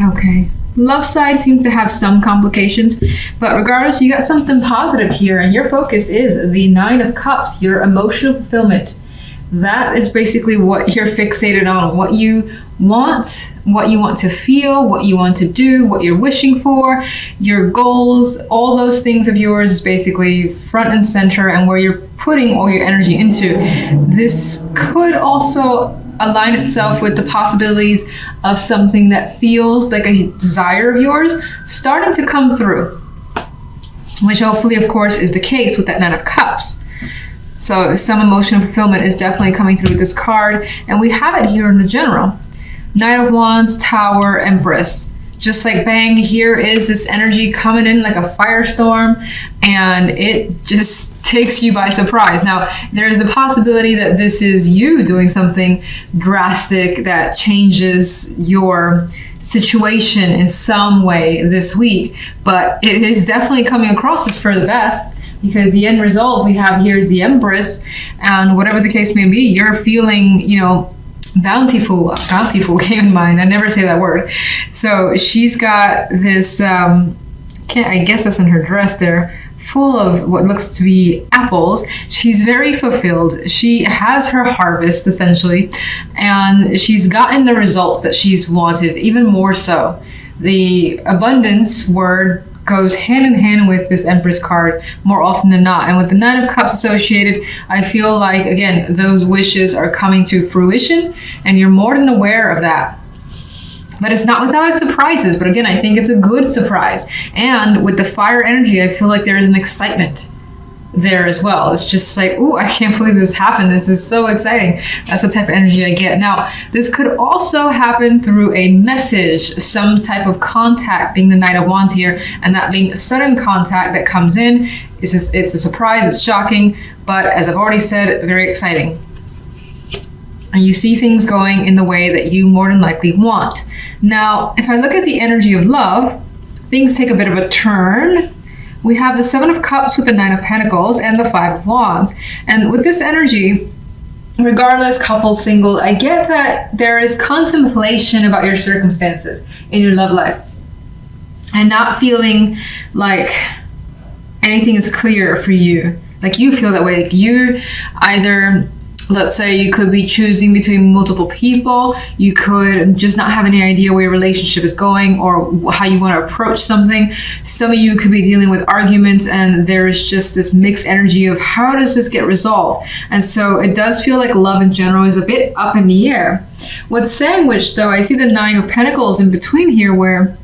Okay. Love side seems to have some complications, but regardless, you got something positive here, and your focus is the Nine of Cups, your emotional fulfillment. That is basically what you're fixated on, what you want to feel, what you want to do, what you're wishing for, your goals, all those things of yours is basically front and center, and where you're putting all your energy into. This could also align itself with the possibilities of something that feels like a desire of yours starting to come through, which hopefully, of course, is the case with that Nine of Cups. So some emotional fulfillment is definitely coming through with this card, and we have it here in the general. Knight of Wands, Tower, Empress. Just like bang, here is this energy coming in like a firestorm, and it just takes you by surprise. Now, there's the possibility that this is you doing something drastic that changes your situation in some way this week, but it is definitely coming across as for the best, because the end result we have here is the Empress, and whatever the case may be, you're feeling, bountiful came in mind. I never say that word. So she's got this, I guess that's in her dress there, full of what looks to be apples. She's very fulfilled. She has her harvest essentially, and she's gotten the results that she's wanted, even more so. The abundance word goes hand in hand with this Empress card more often than not. And with the Nine of Cups associated, I feel like, again, those wishes are coming to fruition, and you're more than aware of that. But it's not without its surprises. But again, I think it's a good surprise. And with the fire energy, I feel like there is an excitement there as well. It's just like, ooh, I can't believe this happened. This is so exciting. That's the type of energy I get. Now, this could also happen through a message, some type of contact, being the Knight of Wands here, and that being a sudden contact that comes in. It's a surprise, it's shocking, but as I've already said, very exciting. And you see things going in the way that you more than likely want. Now, if I look at the energy of love, things take a bit of a turn. We have the Seven of Cups with the Nine of Pentacles and the Five of Wands. And with this energy, regardless, coupled, single, I get that there is contemplation about your circumstances in your love life, and not feeling like anything is clear for you. Like you feel that way. Like you either, let's say you could be choosing between multiple people. You could just not have any idea where your relationship is going or how you want to approach something. Some of you could be dealing with arguments, and there's just this mixed energy of how does this get resolved? And so it does feel like love in general is a bit up in the air. What's sandwiched though, I see the Nine of Pentacles in between here, where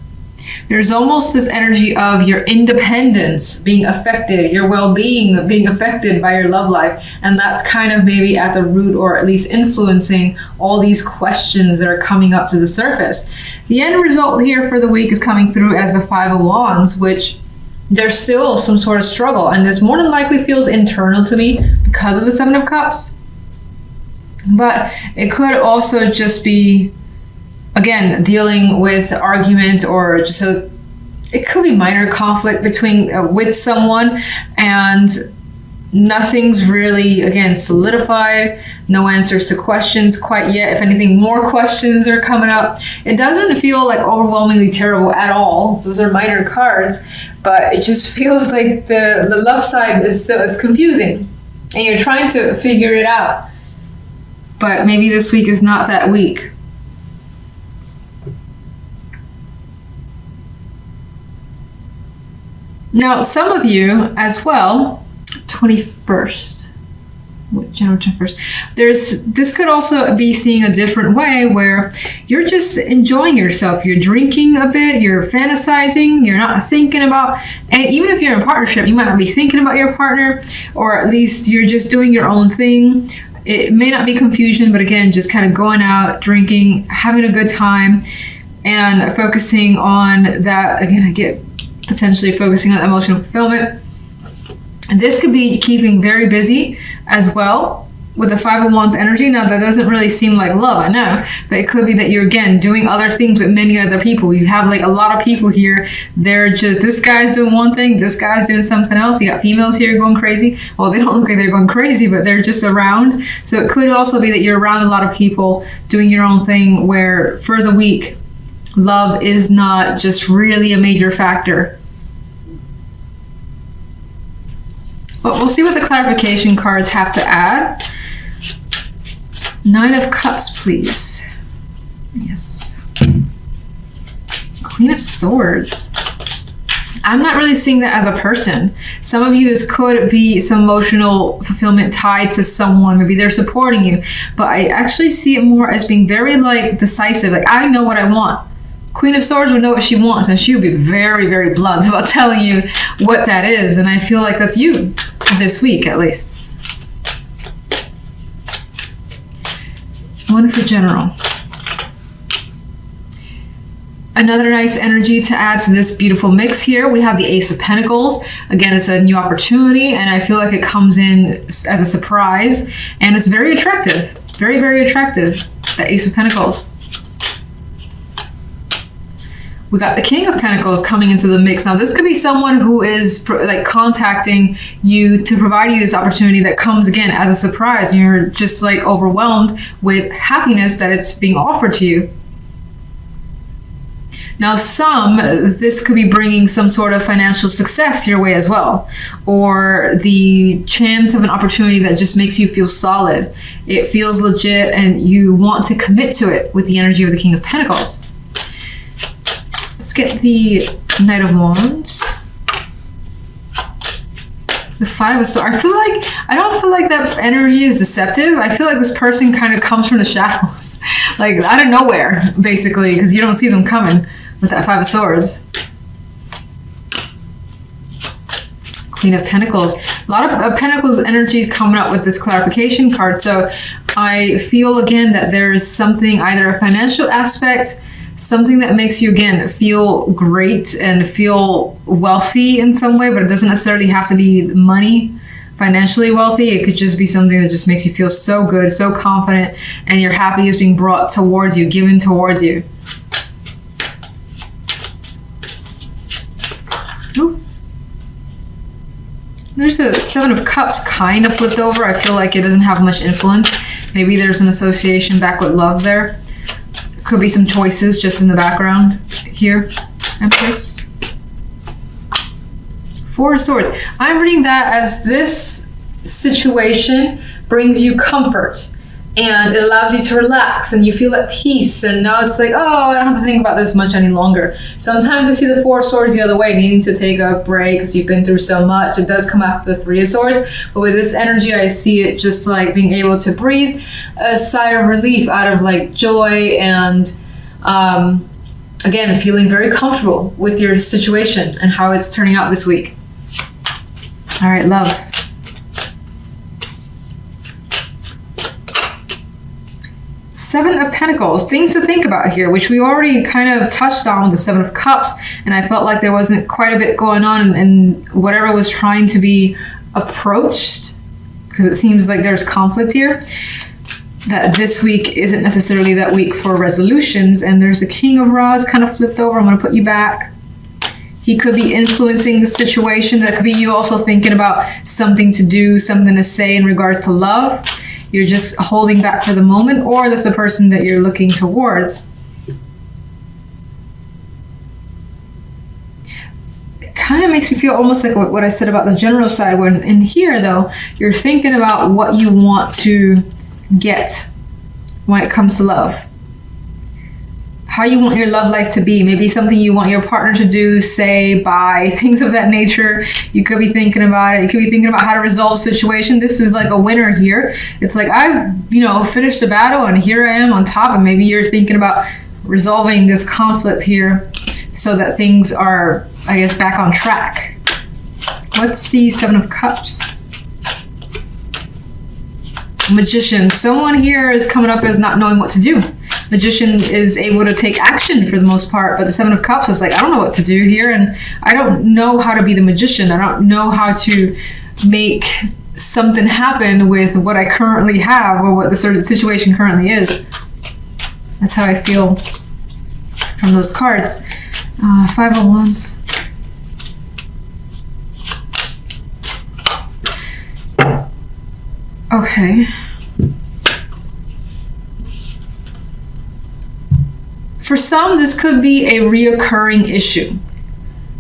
there's almost this energy of your independence being affected, your well-being being affected by your love life. And that's kind of maybe at the root, or at least influencing all these questions that are coming up to the surface. The end result here for the week is coming through as the Five of Wands, which there's still some sort of struggle. And this more than likely feels internal to me because of the Seven of Cups. But it could also just be, again, dealing with argument, or just it could be minor conflict between with someone, and nothing's really, again, solidified. No answers to questions quite yet. If anything, more questions are coming up. It doesn't feel like overwhelmingly terrible at all. Those are minor cards, but it just feels like the love side is confusing, and you're trying to figure it out. But maybe this week is not that week. Now, some of you as well, 21st, January 21st, this could also be seeing a different way, where you're just enjoying yourself. You're drinking a bit, you're fantasizing, you're not thinking about, and even if you're in a partnership, you might not be thinking about your partner, or at least you're just doing your own thing. It may not be confusion, but again, just kind of going out, drinking, having a good time, and focusing on that. Again, I get potentially focusing on emotional fulfillment. And this could be keeping very busy as well with the Five of Wands energy. Now, that doesn't really seem like love, I know, but it could be that you're, again, doing other things with many other people. You have like a lot of people here. They're just, this guy's doing one thing, this guy's doing something else. You got females here going crazy. Well, they don't look like they're going crazy, but they're just around. So it could also be that you're around a lot of people doing your own thing, where for the week, Love is not just really a major factor. But we'll see what the clarification cards have to add. 9 of Cups, please. Yes. Queen of Swords. I'm not really seeing that as a person. Some of you, this could be some emotional fulfillment tied to someone. Maybe they're supporting you. But I actually see it more as being very decisive. Like, I know what I want. Queen of Swords would know what she wants, and she would be very, very blunt about telling you what that is. And I feel like that's you this week, at least. 1 for general. Another nice energy to add to this beautiful mix here, we have the Ace of Pentacles. Again, it's a new opportunity, and I feel like it comes in as a surprise, and it's very attractive. Very, very attractive, the Ace of Pentacles. We got the King of Pentacles coming into the mix. Now, this could be someone who is contacting you to provide you this opportunity that comes again as a surprise, and you're just overwhelmed with happiness that it's being offered to you. Now, this could be bringing some sort of financial success your way as well, or the chance of an opportunity that just makes you feel solid. It feels legit, and you want to commit to it with the energy of the King of Pentacles. Let's get the Knight of Wands. The 5 of Swords. I don't feel like that energy is deceptive. I feel like this person kind of comes from the shadows. Out of nowhere, basically, because you don't see them coming with that 5 of Swords. Queen of Pentacles. A lot of Pentacles energy is coming up with this clarification card. So I feel, again, that there is something, either a financial aspect, something that makes you, again, feel great and feel wealthy in some way, but it doesn't necessarily have to be money, financially wealthy. It could just be something that just makes you feel so good, so confident, and your happy is being brought towards you, given towards you. Ooh. There's a 7 of Cups kind of flipped over. I feel like it doesn't have much influence. Maybe there's an association back with love there. Could be some choices just in the background here. Empress. 4 of Swords. I'm reading that as this situation brings you comfort, and it allows you to relax, and you feel at peace, and now it's like, oh, I don't have to think about this much any longer. Sometimes I see the 4 of Swords the other way, needing to take a break because you've been through so much. It does come after the 3 of Swords, but with this energy, I see it just being able to breathe a sigh of relief out of joy, and again, feeling very comfortable with your situation and how it's turning out this week. All right, love. Seven of Pentacles, things to think about here, which we already kind of touched on with the 7 of Cups, and I felt like there wasn't quite a bit going on in whatever was trying to be approached, because it seems like there's conflict here, that this week isn't necessarily that week for resolutions. And there's the King of Rods kind of flipped over. I'm going to put you back. He could be influencing the situation. That could be you also thinking about something to do, something to say in regards to love. You're just holding back for the moment, or that's the person that you're looking towards. It kind of makes me feel almost like what I said about the general side, when in here, though, you're thinking about what you want to get when it comes to love. How you want your love life to be. Maybe something you want your partner to do, say, buy, things of that nature. You could be thinking about it. You could be thinking about how to resolve a situation. This is a winner here. It's I've, finished a battle, and here I am on top. And maybe you're thinking about resolving this conflict here so that things are, I guess, back on track. What's the 7 of Cups? Magician. Someone here is coming up as not knowing what to do. Magician is able to take action for the most part, but the 7 of Cups is I don't know what to do here, and I don't know how to be the magician. I don't know how to make something happen with what I currently have, or what the sort of situation currently is. That's how I feel from those cards. 5 of Wands. Okay. For some, this could be a reoccurring issue.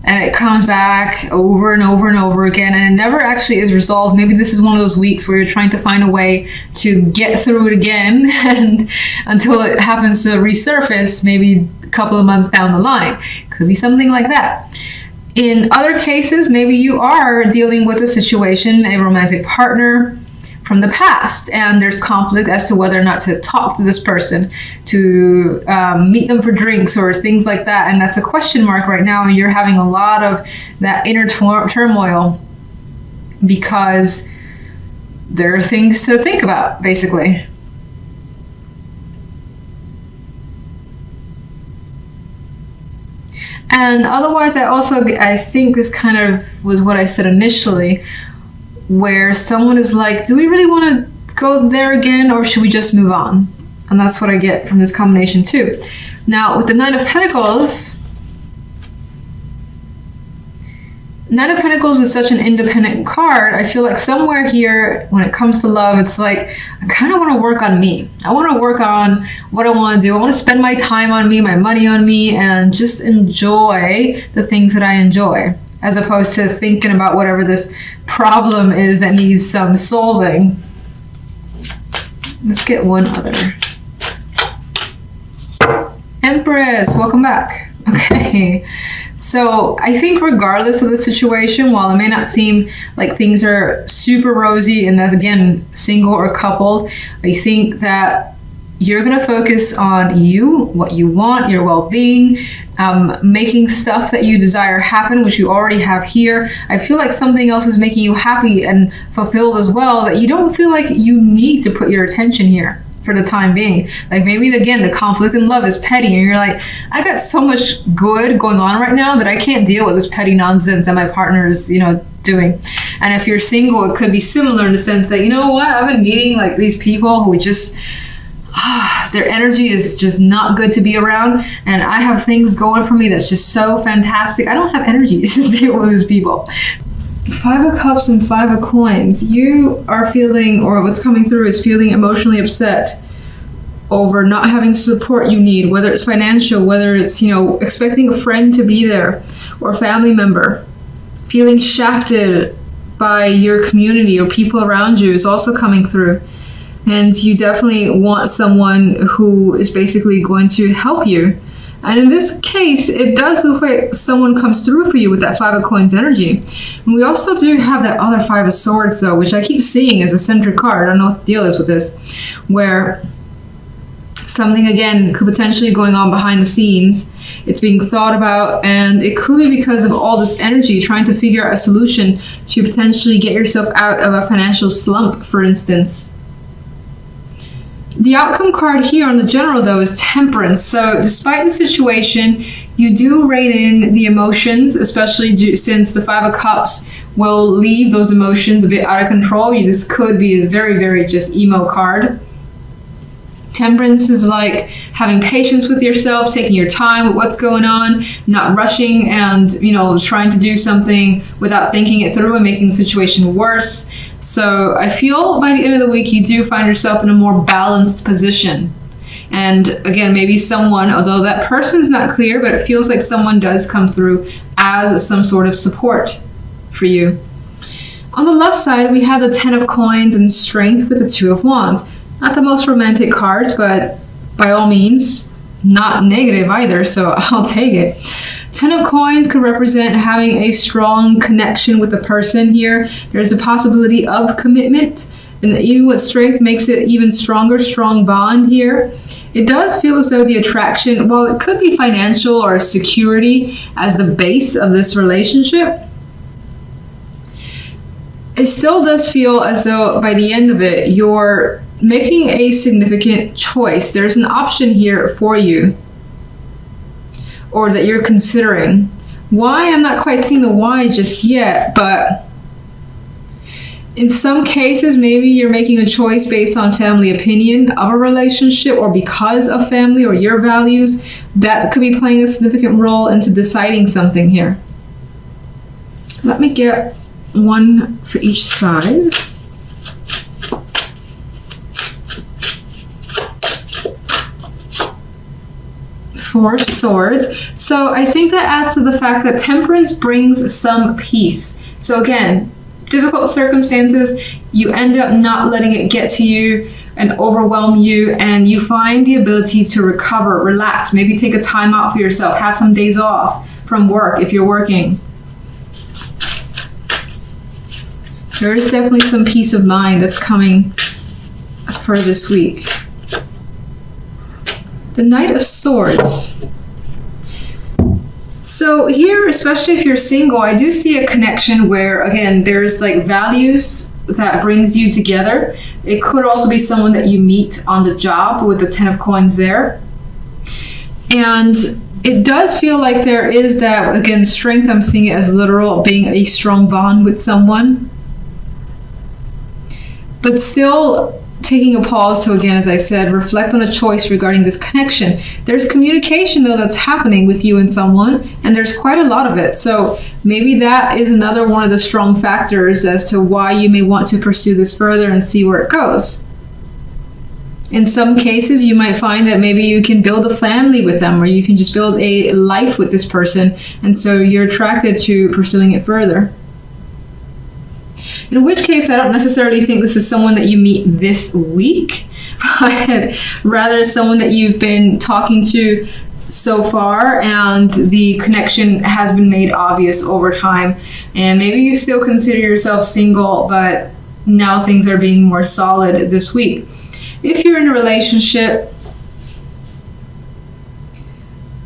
And it comes back over and over and over again, and it never actually is resolved. Maybe this is one of those weeks where you're trying to find a way to get through it again, and until it happens to resurface maybe a couple of months down the line. Could be something like that. In other cases, maybe you are dealing with a situation, a romantic partner from the past, and there's conflict as to whether or not to talk to this person, to meet them for drinks or things like that, and that's a question mark right now, and you're having a lot of that inner turmoil because there are things to think about, basically. And otherwise, I think this kind of was what I said initially, where someone is like, do we really want to go there again, or should we just move on? And that's what I get from this combination too. Now, with the Nine of Pentacles is such an independent card. I feel like somewhere here, when it comes to love, it's like, I kind of want to work on me. I want to work on what I want to do. I want to spend my time on me, my money on me, and just enjoy the things that I enjoy, as opposed to thinking about whatever this problem is that needs some solving. Let's get one other. Empress, welcome back. Okay, so I think regardless of the situation, while it may not seem like things are super rosy, and that's again single or coupled, I think that you're going to focus on you, what you want, your well-being, making stuff that you desire happen, which you already have here. I feel like something else is making you happy and fulfilled as well, that you don't feel like you need to put your attention here for the time being. Like maybe, again, the conflict in love is petty, and you're like, I got so much good going on right now that I can't deal with this petty nonsense that my partner is, doing. And if you're single, it could be similar in the sense that, you know what, I've been meeting like these people who just... their energy is just not good to be around, and I have things going for me that's just so fantastic. I don't have energy to deal with these people. Five of Cups and Five of Coins. You are feeling, or what's coming through is feeling emotionally upset over not having the support you need, whether it's financial, whether it's, expecting a friend to be there or a family member. Feeling shafted by your community or people around you is also coming through. And you definitely want someone who is basically going to help you. And in this case, it does look like someone comes through for you with that Five of Coins energy. And we also do have that other Five of Swords, though, which I keep seeing as a centric card. I don't know what the deal is with this. Where something, again, could potentially going on behind the scenes. It's being thought about, and it could be because of all this energy trying to figure out a solution to potentially get yourself out of a financial slump, for instance. The outcome card here on the general, though, is Temperance. So despite the situation, you do rein in the emotions, especially since the Five of Cups will leave those emotions a bit out of control. This could be a very, very just emo card. Temperance is like having patience with yourself, taking your time with what's going on, not rushing and, trying to do something without thinking it through and making the situation worse. So I feel by the end of the week, you do find yourself in a more balanced position. And again, maybe someone, although that person's not clear, but it feels like someone does come through as some sort of support for you. On the left side, we have the Ten of Coins and Strength with the Two of Wands. Not the most romantic cards, but by all means, not negative either, so I'll take it. Ten of Coins could represent having a strong connection with the person here. There's a possibility of commitment, and even with Strength makes it even stronger, strong bond here. It does feel as though the attraction, while it could be financial or security as the base of this relationship, it still does feel as though by the end of it, you're making a significant choice. There's an option here for you, or that you're considering. Why? I'm not quite seeing the why just yet, but in some cases, maybe you're making a choice based on family opinion of a relationship, or because of family or your values. That could be playing a significant role into deciding something here. Let me get one for each side. Four of Swords. So I think that adds to the fact that Temperance brings some peace. So again, difficult circumstances, you end up not letting it get to you and overwhelm you, and you find the ability to recover, relax, maybe take a time out for yourself, have some days off from work if you're working. There is definitely some peace of mind that's coming for this week. The Knight of Swords. So here, especially if you're single, I do see a connection where, again, there's like values that brings you together. It could also be someone that you meet on the job with the Ten of Coins there. And it does feel like there is that, again, strength. I'm seeing it as literal, being a strong bond with someone. But still taking a pause to, again, as I said, reflect on a choice regarding this connection. There's communication, though, that's happening with you and someone, and there's quite a lot of it. So maybe that is another one of the strong factors as to why you may want to pursue this further and see where it goes. In some cases, you might find that maybe you can build a family with them, or you can just build a life with this person, and so you're attracted to pursuing it further. In which case, I don't necessarily think this is someone that you meet this week, but rather someone that you've been talking to so far, and the connection has been made obvious over time. And maybe you still consider yourself single, but now things are being more solid this week. If you're in a relationship,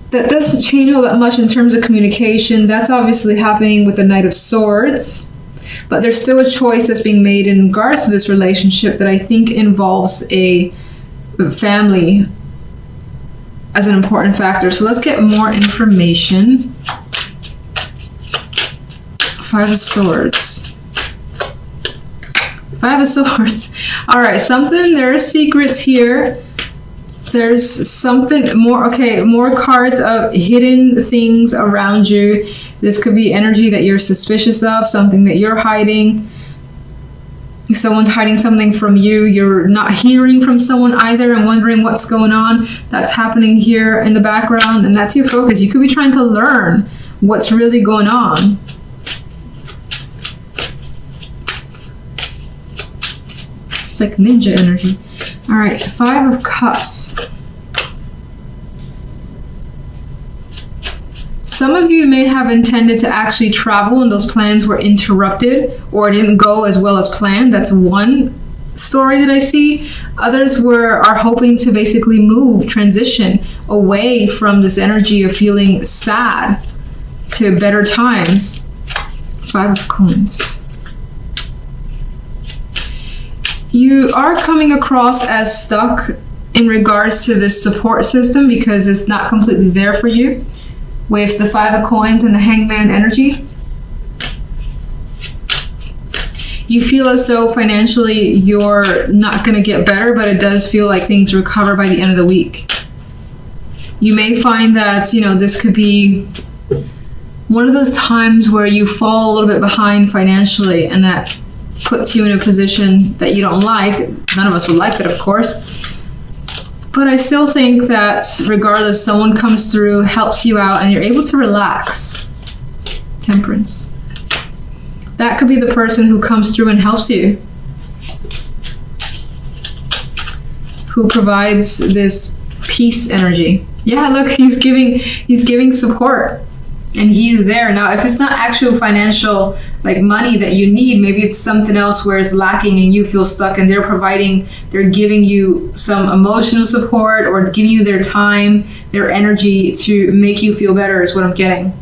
that doesn't change all that much in terms of communication. That's obviously happening with the Knight of Swords. But there's still a choice that's being made in regards to this relationship that I think involves a family as an important factor. So let's get more information. Five of Swords. Five of Swords. All right, there are secrets here. There's something more, okay, more cards of hidden things around you. This could be energy that you're suspicious of, something that you're hiding. If someone's hiding something from you, you're not hearing from someone either and wondering what's going on. That's happening here in the background, and that's your focus. You could be trying to learn what's really going on. It's like ninja energy. All right, Five of Cups. Some of you may have intended to actually travel and those plans were interrupted or didn't go as well as planned. That's one story that I see. Others are hoping to basically transition away from this energy of feeling sad to better times. Five of Coins. You are coming across as stuck in regards to this support system because it's not completely there for you. With the Five of Coins and the Hangman energy, you feel as though financially you're not going to get better, but it does feel like things recover by the end of the week. You may find that, this could be one of those times where you fall a little bit behind financially, and that puts you in a position that you don't like. None of us would like that, of course. But I still think that regardless, someone comes through, helps you out, and you're able to relax. Temperance. That could be the person who comes through and helps you. Who provides this peace energy. Yeah, look, he's giving support. And he is there. Now, if it's not actual financial, like money that you need, maybe it's something else where it's lacking and you feel stuck, and they're giving you some emotional support or giving you their time, their energy to make you feel better is what I'm getting.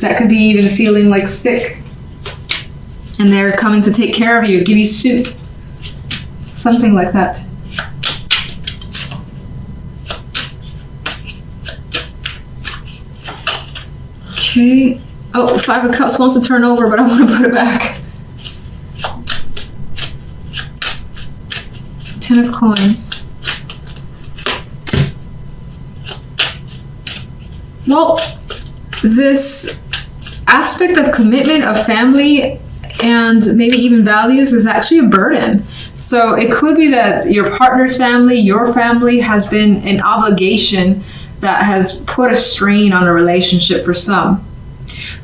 That could be even feeling like sick. And they're coming to take care of you, give you soup. Something like that. Okay. Oh, Five of Cups wants to turn over, but I want to put it back. Ten of Coins. Well, this aspect of commitment, of family, and maybe even values is actually a burden. So it could be that your partner's family, your family has been an obligation that has put a strain on a relationship for some.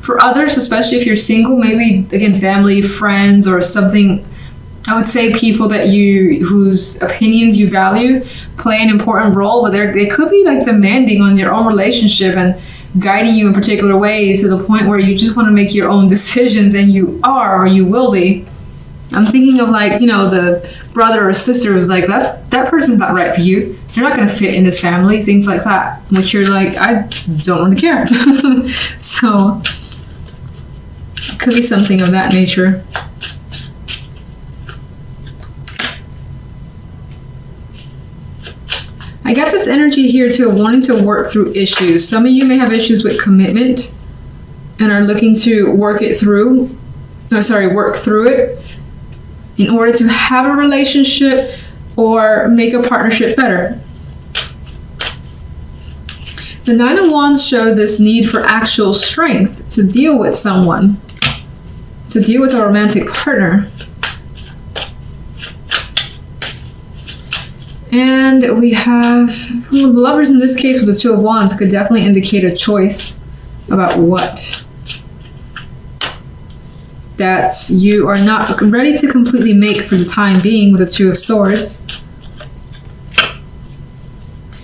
For others, especially if you're single, maybe again family, friends, or something, I would say people that whose opinions you value play an important role, but they could be like demanding on your own relationship and guiding you in particular ways to the point where you just want to make your own decisions, and you are, or you will be. I'm thinking of like, the brother or sister who's like, that person's not right for you. You're not going to fit in this family, things like that, which you're like, I don't really care. So it could be something of that nature. I got this energy here too, wanting to work through issues. Some of you may have issues with commitment and are looking to work through it in order to have a relationship or make a partnership better. The Nine of Wands showed this need for actual strength to deal with someone, to deal with a romantic partner. And we have the Lovers in this case with the Two of Wands could definitely indicate a choice about what that you are not ready to completely make for the time being with the Two of Swords.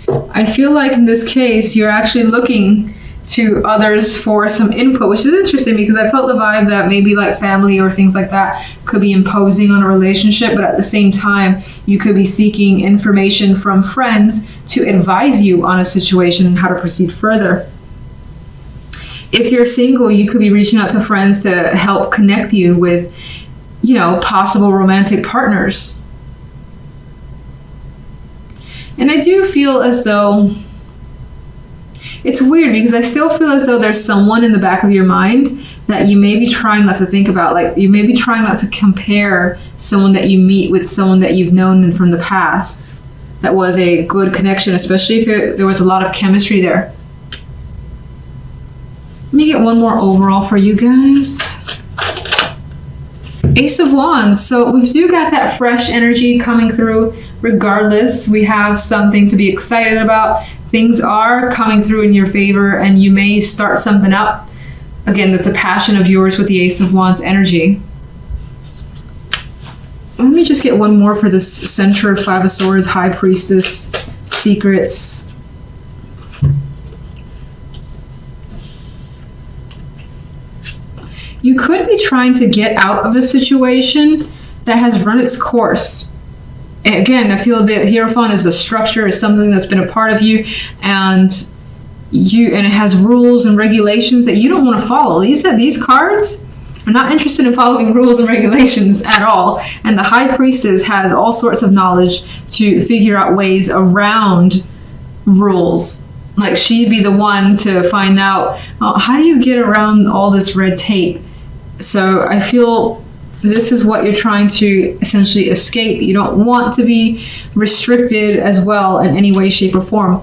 I feel like in this case, you're actually looking to others for some input, which is interesting because I felt the vibe that maybe like family or things like that could be imposing on a relationship, but at the same time, you could be seeking information from friends to advise you on a situation and how to proceed further. If you're single, you could be reaching out to friends to help connect you with, possible romantic partners. And I do feel as though it's weird because I still feel as though there's someone in the back of your mind that you may be trying not to think about. Like you may be trying not to compare someone that you meet with someone that you've known from the past that was a good connection, especially if there was a lot of chemistry there. Let me get one more overall for you guys. Ace of Wands. So we do got that fresh energy coming through. Regardless, we have something to be excited about. Things are coming through in your favor, and you may start something up. Again, that's a passion of yours with the Ace of Wands energy. Let me just get one more for this center, Five of Swords, High Priestess, secrets. You could be trying to get out of a situation that has run its course. Again, I feel that Hierophant is a structure, is something that's been a part of you, and it has rules and regulations that you don't want to follow. These cards are not interested in following rules and regulations at all. And the High Priestess has all sorts of knowledge to figure out ways around rules. Like she'd be the one to find out, how do you get around all this red tape? So I feel this is what you're trying to essentially escape. You don't want to be restricted as well in any way, shape, or form.